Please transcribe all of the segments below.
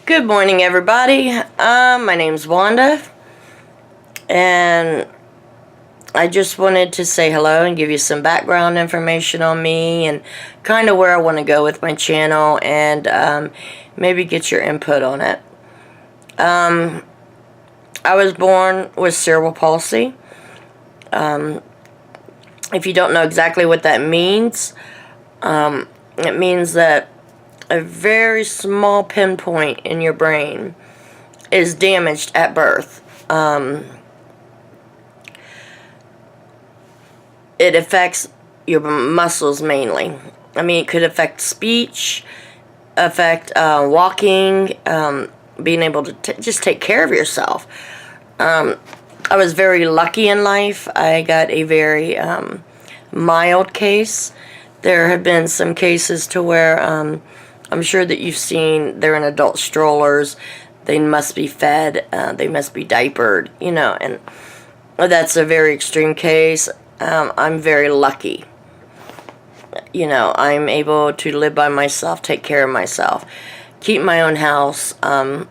Good morning, everybody. My name's Wanda, and I just wanted to say hello and give you some background information on me and kind of where I want to go with my channel and maybe get your input on it. I was born with cerebral palsy. If you don't know exactly what that means, it means that a very small pinpoint in your brain is damaged at birth. It affects your muscles mainly. I mean, it could affect speech, affect walking, being able to just take care of yourself. I was very lucky in life. I got a very mild case. There have been some cases to where I'm sure that you've seen they're in adult strollers. They must be fed. They must be diapered, and that's a very extreme case. I'm very lucky. I'm able to live by myself, take care of myself, keep my own house, do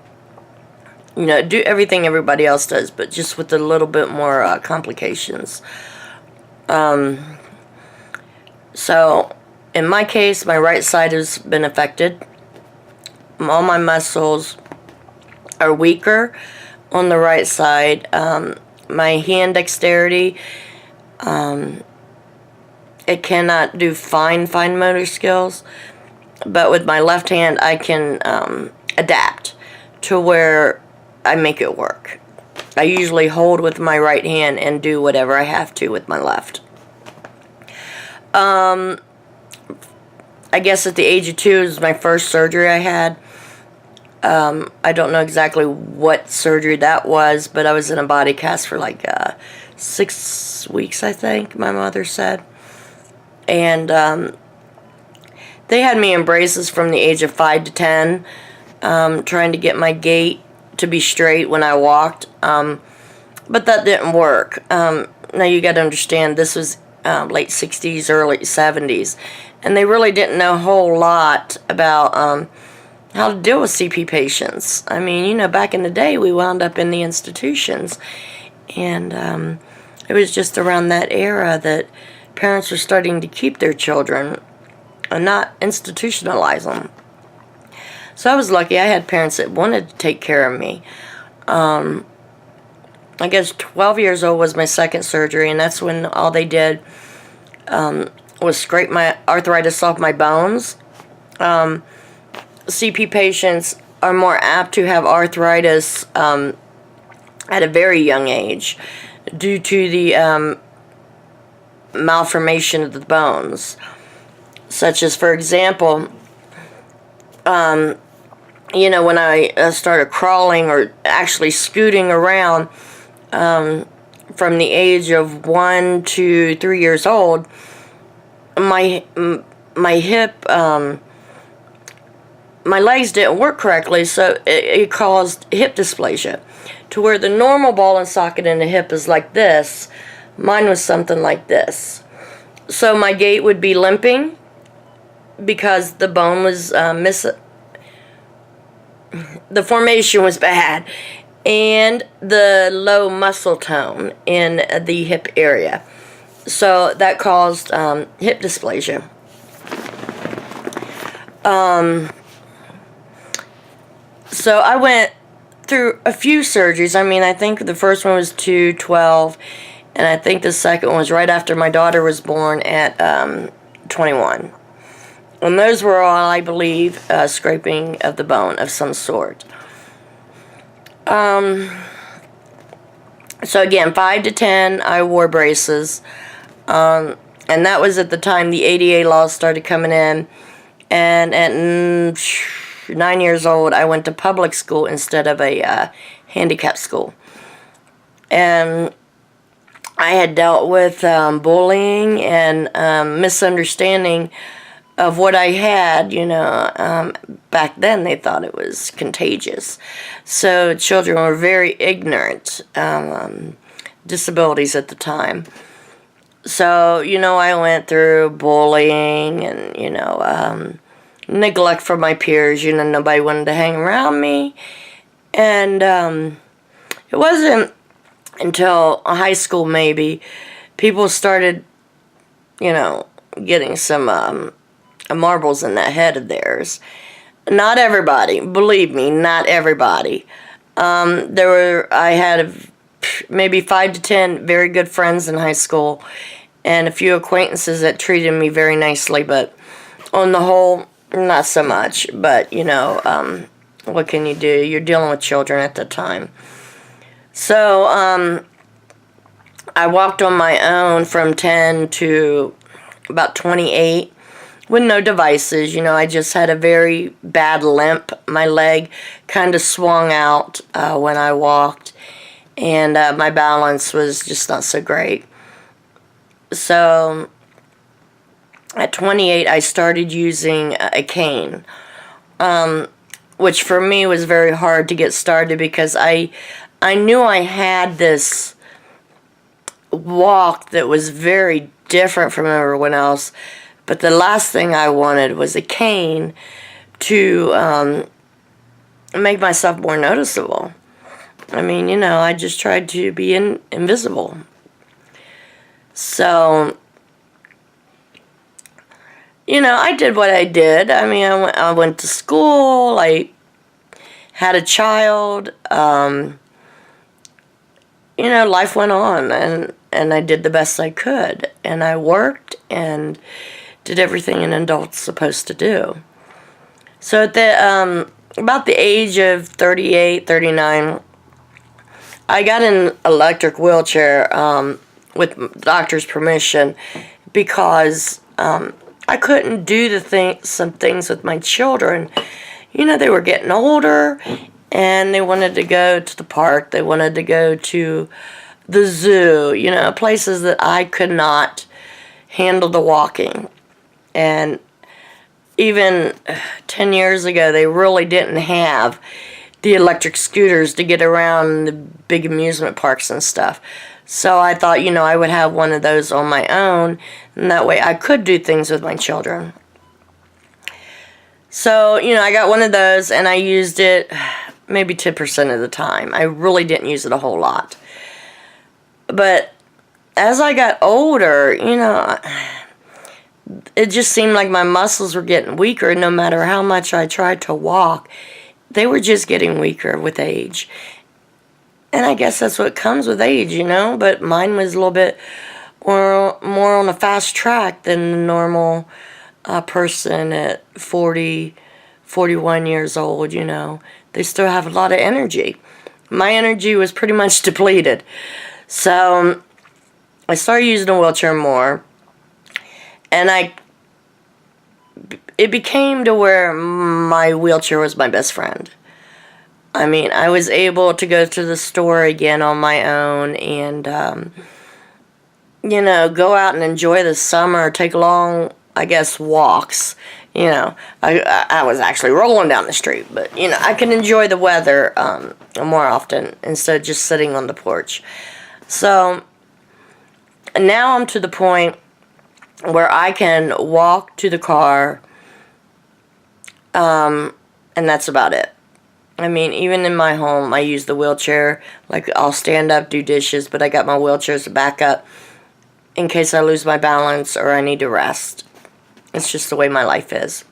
everything everybody else does, but just with a little bit more complications. So, in my case, my right side has been affected. All my muscles are weaker on the right side. My hand dexterity, it cannot do fine motor skills, but with my left hand I can adapt to where I make it work. I usually hold with my right hand and do whatever I have to with my left. I guess at the age of 2 is my first surgery I had. I don't know exactly what surgery that was, but I was in a body cast for like 6 weeks, I think, my mother said. And they had me in braces from the age of 5 to 10, trying to get my gait to be straight when I walked. But that didn't work. Now you got to understand, this was late 60s, early 70s, and they really didn't know a whole lot about how to deal with CP patients. I mean, back in the day, we wound up in the institutions, and it was just around that era that parents were starting to keep their children and not institutionalize them. So I was lucky. I had parents that wanted to take care of me. I guess 12 years old was my second surgery, and that's when all they did was scrape my arthritis off my bones. CP patients are more apt to have arthritis at a very young age due to the malformation of the bones. Such as, for example, when I started crawling or actually scooting around from the age of 1 to 3 years old, my hip, my legs didn't work correctly, so it caused hip dysplasia. To where the normal ball and socket in the hip is like this, mine was something like this. So my gait would be limping because the bone was the formation was bad, and the low muscle tone in the hip area. So that caused hip dysplasia. So I went through a few surgeries. I mean, I think the first one was 2/12, and I think the second one was right after my daughter was born at 21. And those were all, I believe, scraping of the bone of some sort. So again, 5 to 10, I wore braces. And that was at the time the ADA laws started coming in. And at 9 years old, I went to public school instead of a handicap school. And I had dealt with bullying and misunderstanding of what I had. Back then they thought it was contagious. So children were very ignorant, disabilities at the time. So, I went through bullying and, neglect from my peers. You know, nobody wanted to hang around me. And it wasn't until high school, maybe, people started, you know, getting some marbles in that head of theirs. Not everybody, believe me, not everybody. I had maybe 5 to 10 very good friends in high school, and a few acquaintances that treated me very nicely, but on the whole, not so much. But, you know, what can you do? You're dealing with children at the time. So, I walked on my own from 10 to about 28 with no devices. You know, I just had a very bad limp. My leg kind of swung out when I walked, and my balance was just not so great. So at 28, I started using a cane, which for me was very hard to get started because I knew I had this walk that was very different from everyone else, but the last thing I wanted was a cane to make myself more noticeable. I mean, you know, I just tried to be invisible. So, you know, I did what I did. I mean, I went to school, I had a child, you know, life went on, and I did the best I could. And I worked and did everything an adult's supposed to do. So at the about the age of 38, 39, I got an electric wheelchair with the doctor's permission because I couldn't do some things with my children. You know, they were getting older, and they wanted to go to the park. They wanted to go to the zoo, you know, places that I could not handle the walking. And even 10 years ago, they really didn't have the electric scooters to get around the big amusement parks and stuff. So I thought, you know, I would have one of those on my own, and that way I could do things with my children. So, you know, I got one of those, and I used it maybe 10% of the time. I really didn't use it a whole lot. But as I got older, you know, it just seemed like my muscles were getting weaker, and no matter how much I tried to walk, they were just getting weaker with age. And I guess that's what comes with age, you know, but mine was a little bit more on a fast track than the normal person at 40, 41 years old, you know. They still have a lot of energy. My energy was pretty much depleted. So I started using a wheelchair more, and it became to where my wheelchair was my best friend. I mean, I was able to go to the store again on my own and, you know, go out and enjoy the summer, take long, I guess, walks. You know, I was actually rolling down the street, but, you know, I can enjoy the weather more often instead of just sitting on the porch. So now I'm to the point where I can walk to the car, and that's about it. I mean, even in my home, I use the wheelchair. Like, I'll stand up, do dishes, but I got my wheelchair as a backup in case I lose my balance or I need to rest. It's just the way my life is.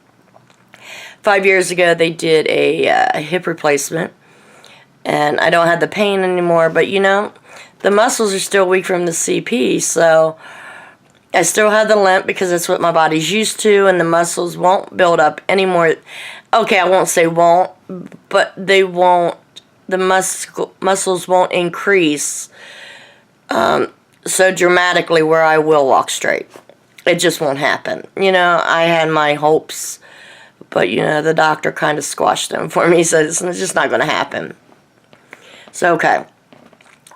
5 years ago, they did a hip replacement, and I don't have the pain anymore, but, you know, the muscles are still weak from the CP, so I still have the limp because that's what my body's used to, and the muscles won't build up anymore. Okay, I won't say won't, but they won't, the muscles won't increase so dramatically where I will walk straight. It just won't happen. You know, I had my hopes, but, you know, the doctor kind of squashed them for me, so it's just not going to happen. So, okay.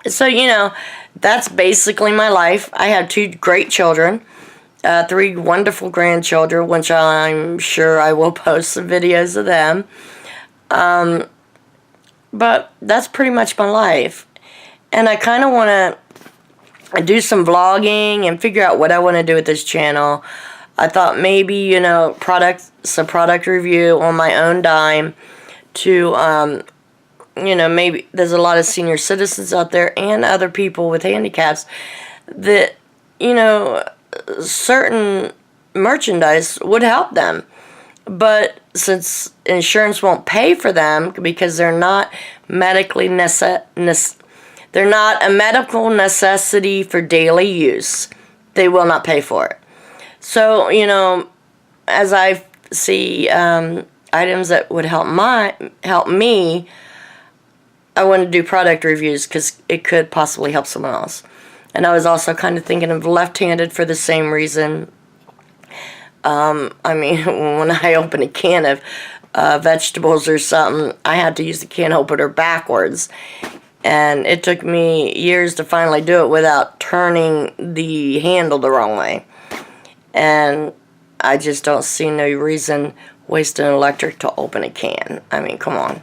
So, you know, that's basically my life. I have 2 great children, 3 wonderful grandchildren, which I'm sure I will post some videos of them. But that's pretty much my life. And I kind of want to do some vlogging and figure out what I want to do with this channel. I thought maybe, you know, some product review on my own dime to, you know, maybe there's a lot of senior citizens out there and other people with handicaps that, you know, certain merchandise would help them. But since insurance won't pay for them because they're not medically they're not a medical necessity for daily use, they will not pay for it. So, you know, as I see items that would help me, I want to do product reviews because it could possibly help someone else. And I was also kind of thinking of left-handed for the same reason. I mean, when I open a can of vegetables or something, I had to use the can opener backwards. And it took me years to finally do it without turning the handle the wrong way. And I just don't see no reason wasting electric to open a can. I mean, come on.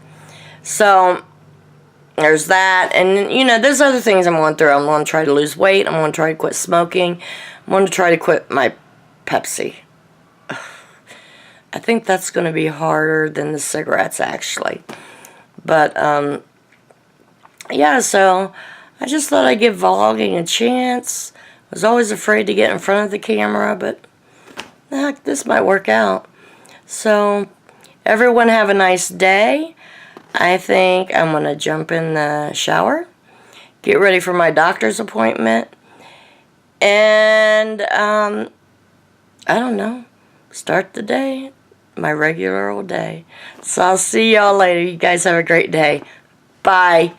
So there's that. And, you know, there's other things I'm going through. I'm going to try to lose weight. I'm going to try to quit smoking. I'm going to try to quit my Pepsi. I think that's going to be harder than the cigarettes, actually. But, yeah, so I just thought I'd give vlogging a chance. I was always afraid to get in front of the camera, but heck, this might work out. So, everyone have a nice day. I think I'm going to jump in the shower, get ready for my doctor's appointment, and, I don't know, start the day, my regular old day. So I'll see y'all later. You guys have a great day. Bye.